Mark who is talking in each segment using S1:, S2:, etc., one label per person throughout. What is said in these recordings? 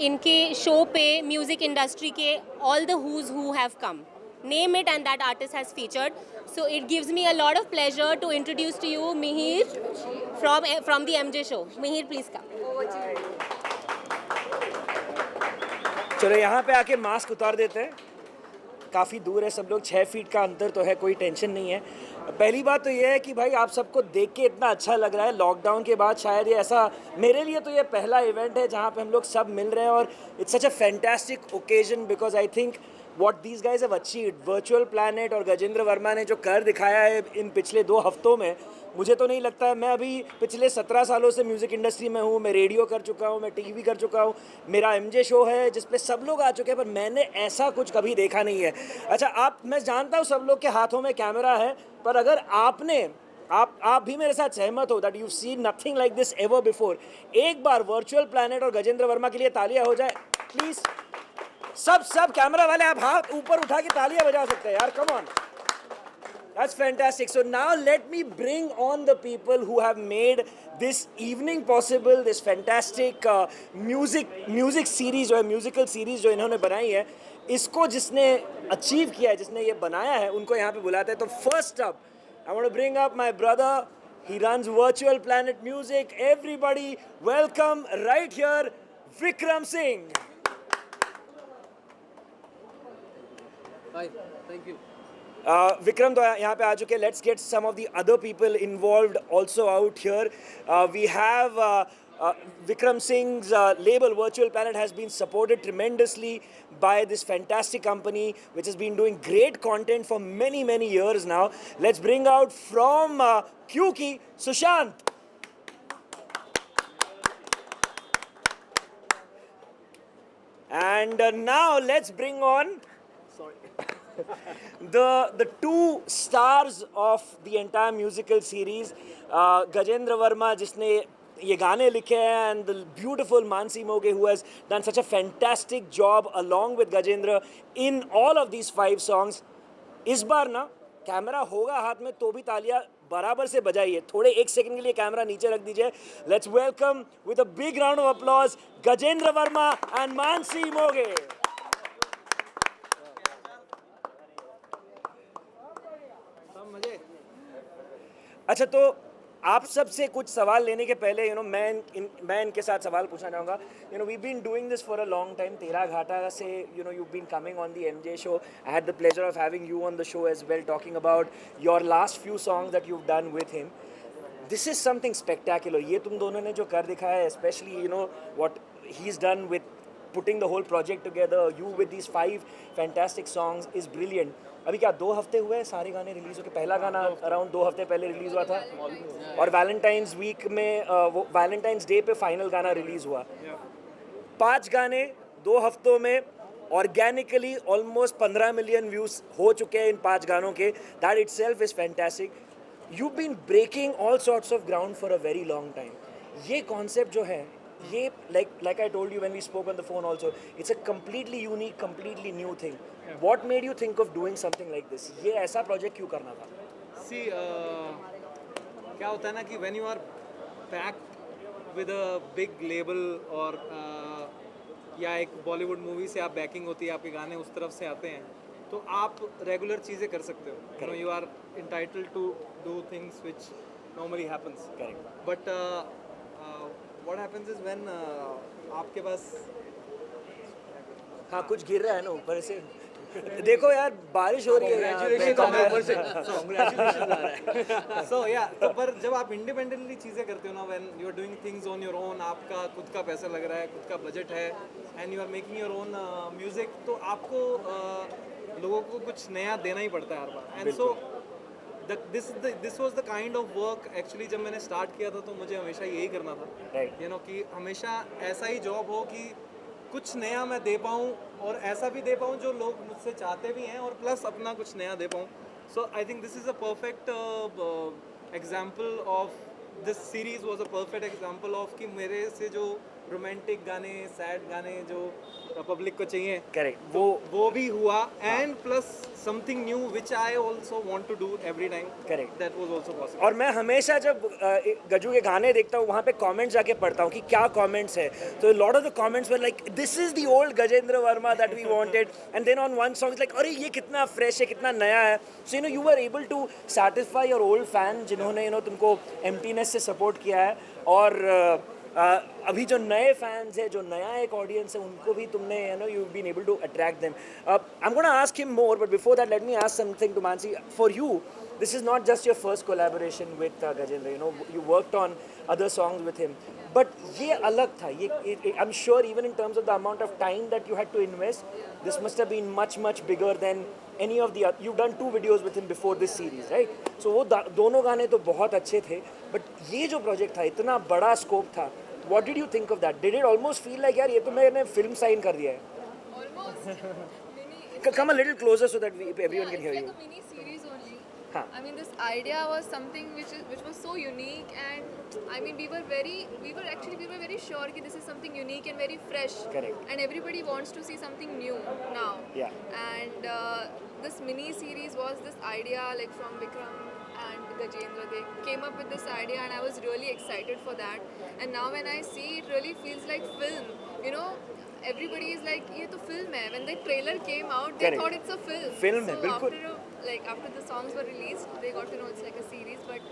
S1: इनके शो पे music industry के all the whose who have come name it and that artist has featured, so it gives me a lot of pleasure to introduce to you Mihir from the MJ show. Mihir, please come.
S2: चलो यहाँ पे आके mask उतार देते हैं. काफ़ी दूर है सब लोग, 6 फीट का अंतर तो है, कोई टेंशन नहीं है. पहली बात तो ये है कि भाई आप सबको देख के इतना अच्छा लग रहा है. लॉकडाउन के बाद शायद ये ऐसा, मेरे लिए तो ये पहला इवेंट है जहाँ पे हम लोग सब मिल रहे हैं और it's such a fantastic occasion because I think what these guys have achieved, Virtual Planet और गजेंद्र वर्मा ने जो कर दिखाया है इन पिछले 2 हफ्तों में, मुझे तो नहीं लगता है. मैं अभी पिछले 17 सालों से म्यूज़िक इंडस्ट्री में हूँ. मैं रेडियो कर चुका हूँ, मैं टीवी कर चुका हूँ, मेरा MJ शो है जिस पे सब लोग आ चुके हैं, पर मैंने ऐसा कुछ कभी देखा नहीं है. अच्छा, मैं जानता हूँ सब लोग के हाथों में कैमरा है, पर अगर आप भी मेरे साथ सहमत हो that you seen nothing like this ever before, एक बार वर्चुअल प्लैनेट और गजेंद्र वर्मा के लिए तालियां हो जाए प्लीज. सब कैमरा वाले आप हाथ ऊपर उठा के तालियां बजा सकते हैं यार. Come on, that's fantastic. So now let me bring on the people who have made this evening possible, this fantastic music series जो है, musical series जो इन्होंने बनाई है, इसको जिसने अचीव किया है, जिसने ये बनाया है, उनको यहाँ पे बुलाते हैं. तो first up I want to bring up my brother. He runs Virtual Planet Music. Everybody welcome right here Vikram Singh.
S3: Hi, thank you.
S2: Vikram तो यहाँ पे आ चुके हैं. Let's get some of the other people involved also out here. We have Vikram Singh's label Virtual Planet has been supported tremendously by this fantastic company which has been doing great content for many years now. Let's bring out from Kyuki, Sushant. And now let's bring on the 2 stars of the entire musical series, Gajendra Verma जिसने ये गाने लिखे हैं, and the beautiful Mansi Moge who has done such a fantastic job along with Gajendra in all of these 5 songs. इस बार ना camera होगा हाथ में तो भी तालियां बराबर से बजाइए. थोड़े 1 सेकंड के लिए कैमरा नीचे रख दीजिए. Let's welcome with a big round of applause Gajendra Verma and Mansi Moge. अच्छा, तो आप सबसे कुछ सवाल लेने के पहले मैं इनके साथ सवाल पूछना चाहूँगा. We been doing this for a long time. तेरा घाटा से you been coming on the MJ show. I had the pleasure of having you on the show as well, talking about your last few songs that you've done with him. This is something spectacular. ये तुम दोनों ने जो कर दिखाया है, especially what he's done with putting the whole project together, you with these 5 fantastic songs is brilliant. अभी क्या 2 हफ्ते हुए सारे गाने रिलीज हो के? पहला गाना अराउंड 2 हफ्ते पहले रिलीज हुआ था और वैलेंटाइंस वीक में वो वैलेंटाइंस डे पे फाइनल गाना रिलीज हुआ. 5 गाने 2 हफ्तों में ऑर्गेनिकली ऑलमोस्ट 15 मिलियन व्यूज हो चुके हैं इन 5 गानों के. That itself is fantastic. You've been breaking all sorts of ground for a very long time. ये concept जो है, ये like I told you when we spoke on the phone also, it's a completely unique, completely new thing. What made you think of doing something like this? ये ऐसा project क्यों करना था?
S3: See, क्या होता है ना कि when you are backed with a big label और या एक बॉलीवुड मूवी से आप बैकिंग होती है, आपके गाने उस तरफ से आते हैं, तो आप रेगुलर चीज़ें कर सकते हो. You are entitled to do things which normally happens.
S2: Correct.
S3: But what happens is when आपके पास
S2: हाँ, कुछ गिर रहा है ना ऊपर से. देखो यार बारिश हो रही है यहाँ पे।
S3: सो या तो पर जब आप इंडिपेंडेंटली चीज़ें करते हो ना, when you are doing things on your own, आपका खुद का पैसा लग रहा है, खुद का बजट है, and you are making your own music, तो आपको लोगों को कुछ नया देना ही पड़ता है हर बार। And so this was the kind of work actually जब मैंने स्टार्ट किया था तो मुझे हमेशा यही करना था,
S2: Right.
S3: यू नो, कि हमेशा ऐसा ही जॉब हो कि कुछ नया मैं दे पाऊँ और ऐसा भी दे पाऊँ जो लोग मुझसे चाहते भी हैं, और प्लस अपना कुछ नया दे पाऊँ। So I think this is a perfect example of this series was a perfect example of कि मेरे से जो रोमांटिक गाने, सैड गाने जो पब्लिक को चाहिए,
S2: करेक्ट,
S3: वो भी हुआ, and plus something new which I also want to do every time.
S2: Correct.
S3: That was also possible.
S2: और मैं हमेशा जब गजू के गाने देखता हूँ वहाँ पे कमेंट्स जाके पढ़ता हूँ कि क्या कमेंट्स है, तो lot of the comments were like this is the old Gajendra Verma that we wanted, and then on one song like अरे ये कितना फ्रेश है, कितना नया है। So you know you are able to satisfy your old fan जिन्होंने तुमको emptiness से सपोर्ट किया है, और अभी जो नए फैंस हैं, जो नया एक ऑडियंस है, उनको भी तुमने you been able to attract them. I am gonna ask him more, but before that let me ask something to Mansi. For you this is not just your first collaboration with Gajendra, you worked on other songs with him, but ये अलग था, I'm sure even in terms of the amount of time that you had to invest, this must have been much bigger than any of the other. You've done 2 videos with him before this series, right? So वो दोनों गाने तो बहुत अच्छे थे, but ये जो project था, इतना बड़ा scope था, what did you think of that? Did it almost feel like यार ये तो मैंने film sign कर दिया है?
S4: Almost.
S2: Come a little closer so that everyone can hear
S4: it's
S2: you.
S4: like a mini series only.
S2: Huh.
S4: I mean, this idea was something which was so unique, and I mean, we were very sure that this is something unique and very fresh.
S2: Correct.
S4: And everybody wants to see something new now.
S2: Yeah.
S4: And this mini series was this idea like from Vikram and Gajendra. They came up with this idea, and I was really excited for that. And now when I see it, really feels like film. Everybody is like, ये तो film है. When the trailer came out, they
S2: Correct.
S4: thought it's a film.
S2: Film है,
S4: So
S2: बिल्कुल.
S4: after the songs were released, they got to know it's like a series. But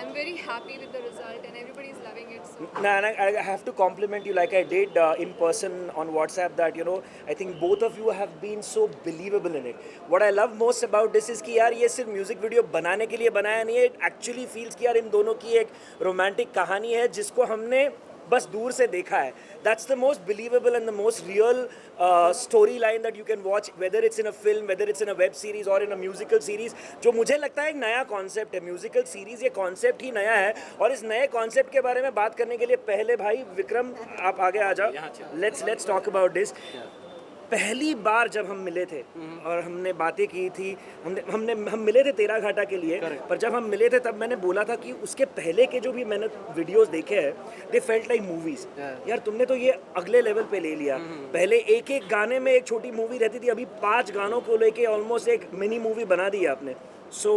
S4: I'm very happy with the result, and everybody is loving it. So
S2: Nah, and I have to compliment you like I did in person on WhatsApp that I think both of you have been so believable in it. What I love most about this is कि यार ये सिर्फ music video बनाने के लिए बनाया नहीं है, it actually feels कि यार इन दोनों की एक रोमांटिक कहानी है जिसको हमने बस दूर से देखा है. That's the most believable and the most real storyline that you can watch, whether it's in a film, whether it's in a web series or in a musical series. जो मुझे लगता है एक नया कॉन्सेप्ट है म्यूजिकल सीरीज, ये concept ही नया है. और इस नए कॉन्सेप्ट के बारे में बात करने के लिए पहले भाई विक्रम आप आगे आ जाओ. Let's talk about this. पहली बार जब हम मिले थे और हमने बातें की थी, हम मिले थे तेरा घाटा के लिए, पर जब हम मिले थे तब मैंने बोला था कि उसके पहले के जो भी मैंने वीडियोस देखे हैं, दे फेल्ट लाइक मूवीज. यार तुमने तो ये अगले लेवल पे ले लिया. पहले एक गाने में एक छोटी मूवी रहती थी, अभी 5 गानों को लेके ऑलमोस्ट एक मिनी मूवी बना दी है आपने. सो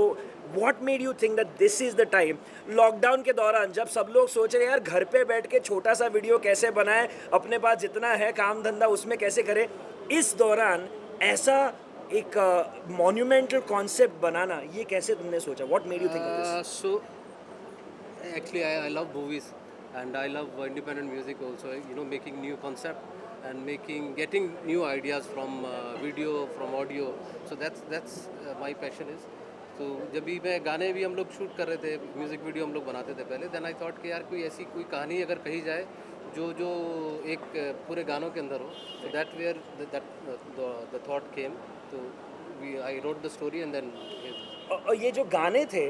S2: What made you think that this is the time? Lockdown के दौरान जब सब लोग सोच रहे हैं यार घर पे बैठ के छोटा सा वीडियो कैसे बनाएं, अपने पास जितना है काम धंधा उसमें कैसे करें, इस दौरान ऐसा एक मॉन्यूमेंटल कॉन्सेप्ट बनाना, ये कैसे तुमने सोचा? What made you think of this?
S5: So actually I love movies and I love independent music also, making new concept and getting new ideas from video, from audio. So that's my passion is. तो जब भी मैं गाने भी हम लोग shoot कर रहे थे, म्यूज़िक वीडियो हम लोग बनाते थे पहले, देन आई थॉट कि यार कोई ऐसी कोई कहानी अगर कही जाए जो एक पूरे गानों के अंदर हो, तो that where the thought came. तो I wrote the story and then.
S2: और ये जो गाने थे,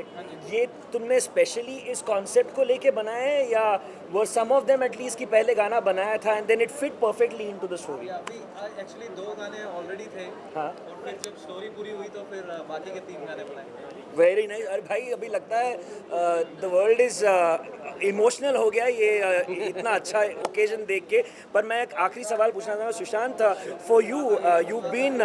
S2: ये तुमने स्पेशली इस कॉन्सेप्ट को लेके बनाए हैं या वो सम ऑफ देम एटलीस्ट कि पहले गाना बनाया था and then it fit perfectly into the story?
S3: अभी एक्चुअली 2 गाने ऑलरेडी थे.
S2: हाँ.
S3: और फिर जब स्टोरी पूरी हुई तो फिर बाकी के 3 गाने बनाए.
S2: Very nice. अरे भाई अभी लगता है द वर्ल्ड इज इमोशनल हो गया ये इतना अच्छा ओकेजन देख के. पर मैं एक आखिरी सवाल पूछना चाहूँगा Sushant, for you been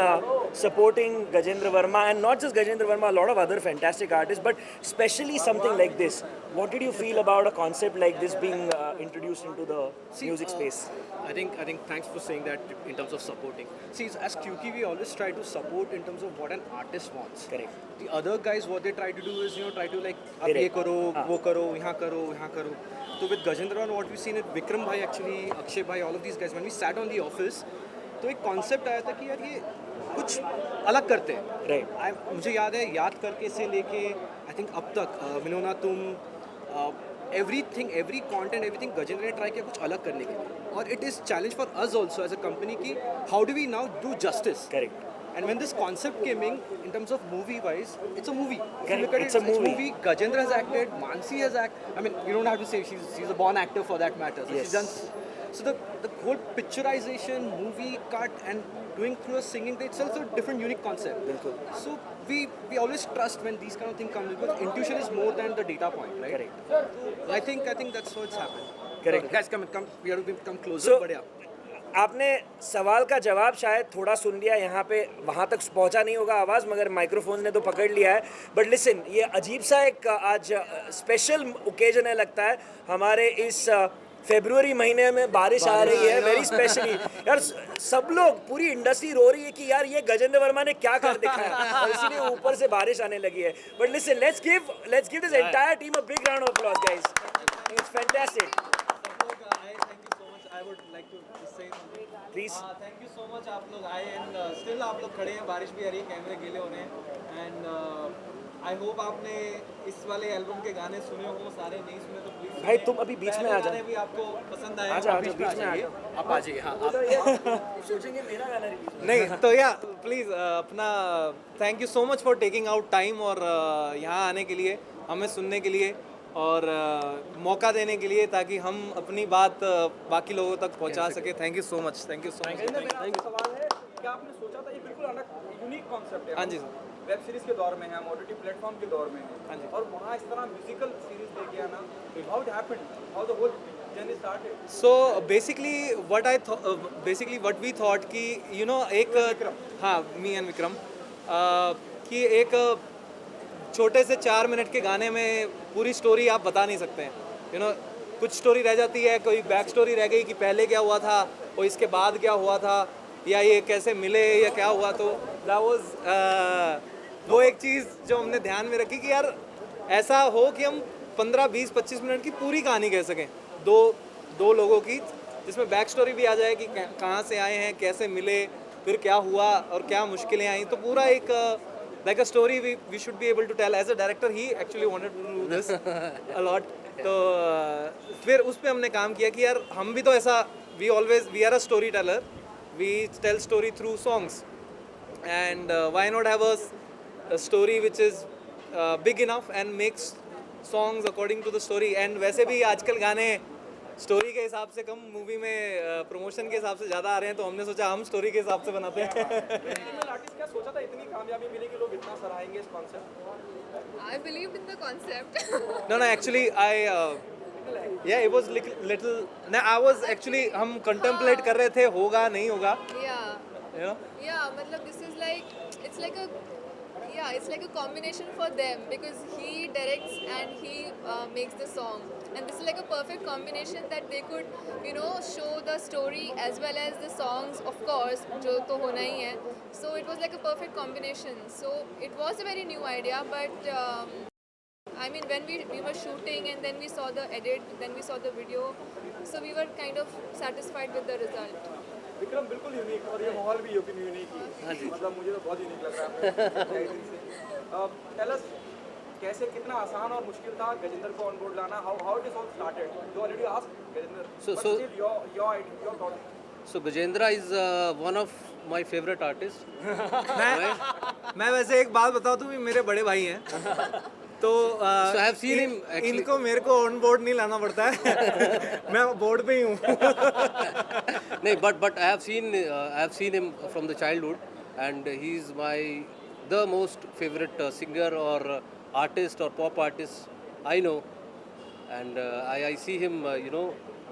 S2: supporting Gajendra Verma and not just Gajendra Verma, lot of other fantastic artists, but especially something like this. What did you feel about a concept like this being introduced into the music space?
S6: I think thanks for saying that in terms of supporting. See, as QQ, we always try to support in terms of what an artist wants.
S2: Correct.
S6: The other guys, what they try to do is, try to like, ab
S2: Direct.
S6: ye karo, wo karo, yahan karo, yahan karo. So with Gajendra and what we've seen with Vikram bhai, actually, Akshay bhai, all of these guys, when we sat on the office, तो एक concept आया था कि यार ये कुछ अलग करते हैं।
S2: Right.
S6: मुझे याद है याद करके से लेके आई थिंक अब तक विनोना तुम everything every content everything Gajendra ने ट्राई किया कुछ अलग करने के लिए, और it is challenge for us also as a company की how do we now do justice.
S2: Correct.
S6: And when this concept came in terms of movie-wise, it's a movie. If you
S2: Correct,
S6: look at
S2: it's a
S6: it,
S2: movie.
S6: Gajendra has acted, Mansi has acted. I mean, you don't have to say she's a born actor for that matter. So
S2: Yes.
S6: she's done. So the whole picturization, movie cut, and doing through a singing, itself is a different, unique concept.
S2: बिल्कुल.
S6: So we always trust when these kind of things come, because intuition is more than the data point, right?
S2: Correct.
S6: So I think that's what's happened.
S2: Correct.
S6: Guys, come. We have to come closer.
S2: So-
S6: but yeah.
S2: आपने सवाल का जवाब शायद थोड़ा सुन लिया, यहाँ पे वहाँ तक पहुँचा नहीं होगा आवाज़, मगर माइक्रोफोन ने तो पकड़ लिया है. बट लिसन, ये अजीब सा एक आज स्पेशल ओकेजन है लगता है. हमारे इस फेब्रुवरी महीने में बारिश आ रही है, वेरी स्पेशली. यार सब लोग, पूरी इंडस्ट्री रो रही है कि यार ये गजेंद्र वर्मा ने क्या कर दिखाया, और इसीलिए ऊपर से बारिश आने लगी है. But listen, let's give this entire team a big round of applause guys. It's fantastic.
S3: I would like to just say something.
S2: Please.
S3: Thank you so much आप लोग आए, and still आप लोग खड़े हैं, बारिश भी आ रही है, कैमरे गीले होने हैं, and I hope आपने इस वाले एल्बम के गाने सुने हो, सारे नहीं सुने तो प्लीज
S2: भाई तुम अभी बीच में आ जाओ.
S3: गाने भी आपको पसंद आए.
S2: आजा बीच में आ जाओ.
S6: आप आ जाइए. हाँ.
S2: सोचेंगे मेरा गाना रिलीज.
S3: नहीं तो या प्लीज़ अपना thank you so much for taking out time और यहाँ आने के लिए, हमें सुनने के लिए और मौका देने के लिए, ताकि हम अपनी बात बाकी लोगों तक पहुँचा सके. Thank you so much. Thank you so much.
S6: सवाल है कि आपने सोचा था ये बिल्कुल अलग यूनिक कॉन्सेप्ट है.
S3: हाँ जी सर.
S6: वेब सीरीज के दौर में है, हम ओटीटी प्लेटफॉर्म के दौर में
S3: हाँ
S6: है,
S3: जी.
S6: और वहाँ इस तरह म्यूजिकल सीरीज लेके आना, how it happened, how the whole journey started.
S3: So basically what we thought कि यू नो एक हाँ मी एंड विक्रम कि एक छोटे से 4 मिनट के गाने में पूरी स्टोरी आप बता नहीं सकते हैं. यू नो कुछ स्टोरी रह जाती है, कोई बैक स्टोरी रह गई कि पहले क्या हुआ था और इसके बाद क्या हुआ था, या ये कैसे मिले या क्या हुआ. तो दैट वाज वो एक चीज़ जो हमने ध्यान में रखी कि यार ऐसा हो कि हम 15, 20, 25 मिनट की पूरी कहानी कह सकें दो लोगों की, जिसमें बैक स्टोरी भी आ जाए कि कहाँ से आए हैं, कैसे मिले, फिर क्या हुआ और क्या मुश्किलें आई. तो पूरा एक like a story we should be able to tell. As a director he actually wanted to do this a lot. तो फिर उस पे हमने काम किया कि यार हम भी तो ऐसा we are a storyteller, we tell story through songs, and why not have a story which is big enough and makes songs according to the story. And वैसे भी आजकल गाने स्टोरी के हिसाब से कम, मूवी में प्रमोशन के हिसाब से ज़्यादा आ रहे हैं, तो हमने सोचा हम स्टोरी के हिसाब से बनाते हैं.
S6: आर्टिस्ट क्या सोचा था इतनी कामयाबी मिलेगी, लोग इतना सराहेंगे इस concept.
S4: I believed in the concept.
S3: No, actually yeah, it was little. No, I was actually हम contemplate कर रहे थे होगा नहीं होगा.
S4: Yeah.
S3: You know?
S4: Yeah, matlab this is like it's like a combination for them, because he directs and he makes the song, and this is like a perfect combination that they could, you know, show the story as well as the songs, of course, jo to hona hi hai. So it was like a perfect combination. So it was a very new idea, but I mean, when we were shooting and then we saw the edit, then we saw the video, so we were kind of satisfied with the result.
S6: Vikram बिल्कुल unique, और ये माहौल भी unique ही, मतलब मुझे तो बहुत unique लग रहा है. टेल अस कैसे, कितना आसान और मुश्किल था गजेंद्र को ऑन बोर्ड लाना, how it is all started. You already asked Gajendra,
S5: So
S6: your thought.
S5: So Gajendra is one of my favorite artists.
S3: मैं वैसे एक बात बताऊँ, तुम मेरे बड़े भाई हैं, तो
S5: So I have seen him actually.
S3: इनको मेरे को ऑन बोर्ड नहीं लाना पड़ता है. मैं बोर्ड पे ही हूँ.
S5: No, but I have seen him from the childhood, and he is the most favorite singer or artist or pop artist I know, and I see him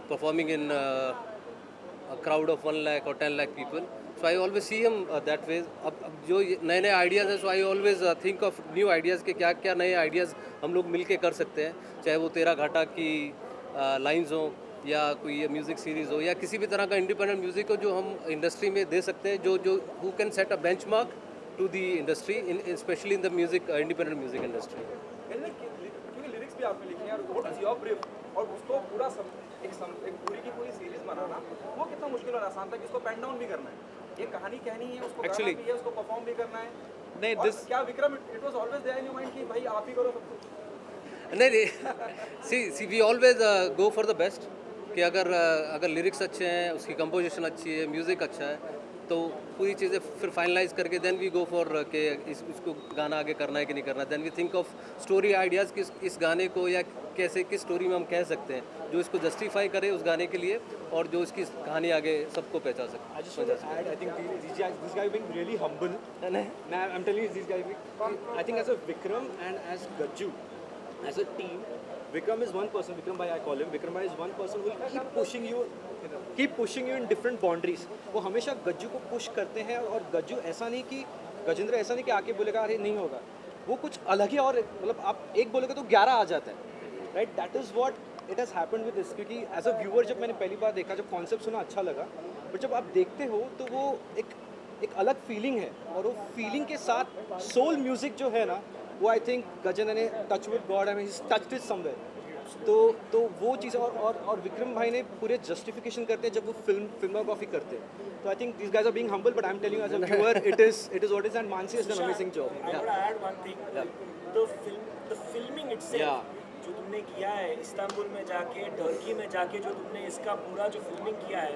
S5: performing in a crowd of 1 lakh or 10 lakh people. So I always see him that way. अब जो नए नए ideas हैं, so I always think of new ideas के क्या क्या नए ideas हम लोग मिल के कर सकते हैं, चाहे वो तेरा घाटा की लाइंस हो या कोई म्यूज़िक सीरीज़ हो या किसी भी तरह का इंडिपेंडेंट म्यूज़िक हो जो हम इंडस्ट्री में दे सकते हैं, जो who can set a benchmark to the industry, specially in the music independent music industry.
S6: क्योंकि लिरिक्स भी आपने लिखे हैं, और व्हाट इज योर ब्रीफ, और उसको पूरा एक पूरी की पूरी सीरीज बनाना वो कितना मुश्किल और आसान था कि इसको पेन डाउन भी करना है. ये कहानी कहनी है, उसको
S3: Actually-
S6: गाना भी है, उसको परफॉर्म भी करना है।
S3: नहीं,
S6: और
S3: this-
S6: क्या Vikram, it was always there in your mind कि भाई आप ही करो सब कुछ?
S5: नहीं नहीं see we always go for the best कि अगर लिरिक्स अच्छे हैं, उसकी कंपोजिशन अच्छी है, म्यूज़िक अच्छा है, तो पूरी चीज़ें फिर फाइनलाइज करके देन वी गो फॉर कि इसको गाना आगे करना है कि नहीं करना है। Then we think of story ideas कि इस गाने को या कैसे किस स्टोरी में हम कह सकते हैं जो इसको जस्टिफाई करे उस गाने के लिए और जो इसकी कहानी आगे सबको पहचान सके।
S7: I just want to add, I think this guy being really humble. Nah, I'm telling you, this guy, I think as a Vikram and as Gajju, as a team, Vikram is one person, Vikram bhai I call him, Vikram bhai is one person who will keep pushing you in different boundaries. वो हमेशा गज्जू को push करते हैं और गज्जू ऐसा नहीं कि गजेंद्र ऐसा नहीं कि आके बोलेगा अरे नहीं होगा, वो कुछ अलग ही और मतलब आप एक बोलेगा तो 11 आ जाता है, right? That is what it has happened with this, क्योंकि एज अ व्यूअर जब मैंने पहली बार देखा, जब कॉन्सेप्ट सुना अच्छा लगा, बट जब आप देखते हो तो वो एक अलग फीलिंग है और वो फीलिंग के साथ सोल म्यूज़िक जो है ना, वो आई थिंक गजेंद्र ने touch with God, I mean he touched it somewhere. तो वो चीज़ और विक्रम भाई ने पूरे जस्टिफिकेशन करते हैं जब वो फिल्मोग्राफी करते हैं। तो I think this guys are being humble, but I am telling as a viewer it is what is, and Mansi has done amazing job.
S2: I want to add one thing. The filming itself,
S7: Yeah.
S2: जो तुमने किया है Istanbul में जाके, Turkey में जाके जो तुमने इसका पूरा जो फिल्मिंग किया है,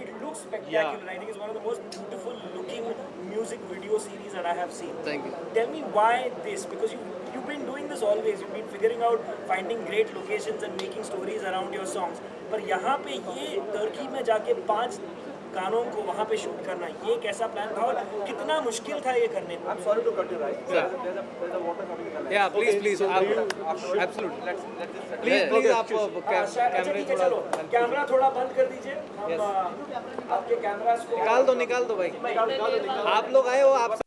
S2: it looks spectacular. I think it's one of the most beautiful looking music video series that I have seen.
S5: Thank you.
S2: Tell me why this? Because you've been doing this always. You've been figuring out, finding great locations and making stories around your songs. पर यहाँ पे ये Turkey में जाके 5 गानों को वहाँ पे शूट करना, ये कैसा प्लान था और कितना मुश्किल था ये करने में?
S6: I'm sorry to cut you, right? There's a water coming in the line.
S3: Yeah, please,
S6: so
S3: आप-
S6: do you-
S3: absolutely.
S6: Let's this
S3: Please, आप
S2: अच्छा
S3: कैमरे
S2: ठीक है,
S3: थोड़ा
S2: चलो कैमरा थोड़ा बंद कर दीजिए। हम आपके कैमरास को
S3: निकाल दो भाई। आप लोग आए हो, आप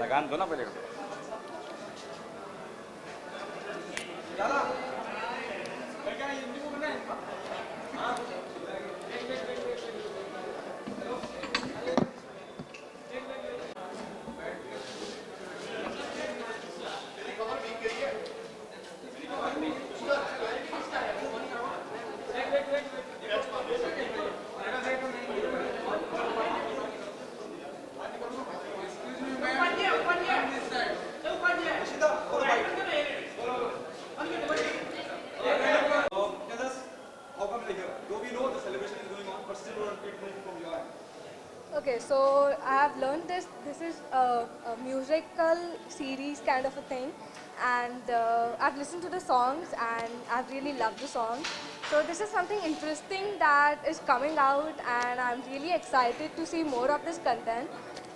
S6: लगान दो ना पहले।
S8: Okay, so I have learned this. This is a musical series kind of a thing, and I've listened to the songs and I've really loved the songs. So this is something interesting that is coming out, and I'm really excited to see more of this content.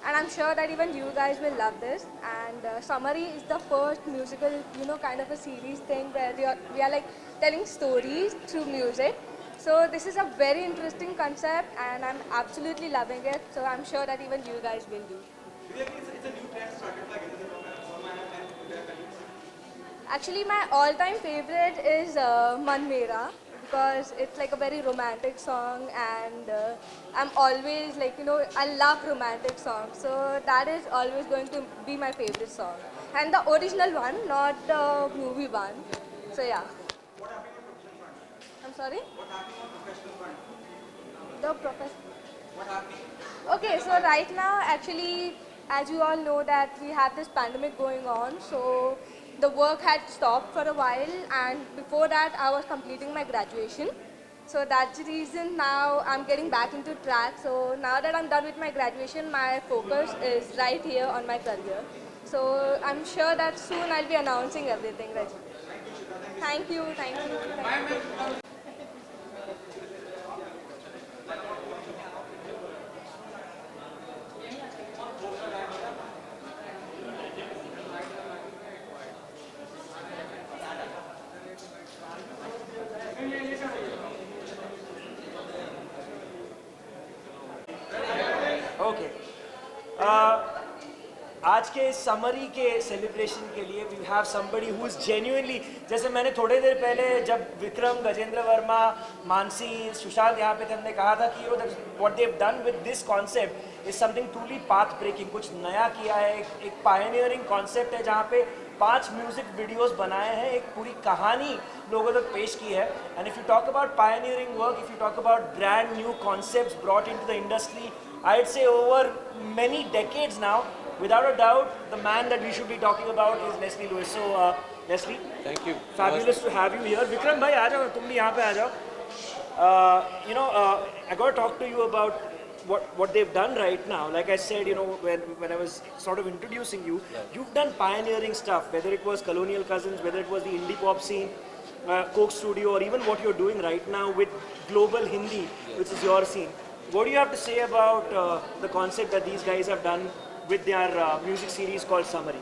S8: And I'm sure that even you guys will love this. And Summary is the first musical, kind of a series thing where we are like telling stories through music. So this is a very interesting concept and I'm absolutely loving it. So I'm sure that even you guys will do. Actually, my all-time favorite is Man Mera because it's like a very romantic song and I'm always like, I love romantic songs. So that is always going to be my favorite song. And the original one, not the movie one. So yeah. I'm sorry? The professional. Okay, so right now, actually, as you all know that we have this pandemic going on, so the work had stopped for a while, and before that, I was completing my graduation. So that's the reason now I'm getting back into track. So now that I'm done with my graduation, my focus is right here on my career. So I'm sure that soon I'll be announcing everything. Right? Thank you, thank you. Thank you.
S2: Okay. आज के summary के celebration के लिए we have somebody who is genuinely, जैसे मैंने थोड़े देर पहले जब विक्रम, गजेंद्र वर्मा, मानसी, सुशांत यहाँ पे थे, हमने कहा था कि what they have done with this concept is something truly path breaking, कुछ नया किया है, एक पायनियरिंग कॉन्सेप्ट है जहाँ पे 5 म्यूजिक वीडियोस बनाए हैं, एक पूरी कहानी लोगों तक पेश की है. And if you talk about pioneering work, if you talk about brand new concepts brought into the industry, I'd say over many decades now, without a doubt, the man that we should be talking about is Leslie Lewis. So, Leslie,
S5: Thank you.
S2: fabulous to have you here. Vikram bhai, aa jao, tum bhi yahan pe aa jao. I got to talk to you about what they've done right now. Like I said, when I was sort of introducing you, you've done pioneering stuff, whether it was Colonial Cousins, whether it was the indie pop scene, Coke Studio, or even what you're doing right now with Global Hindi, which is your scene. What do you have to say about the concept that these guys have done with their music series called Summary?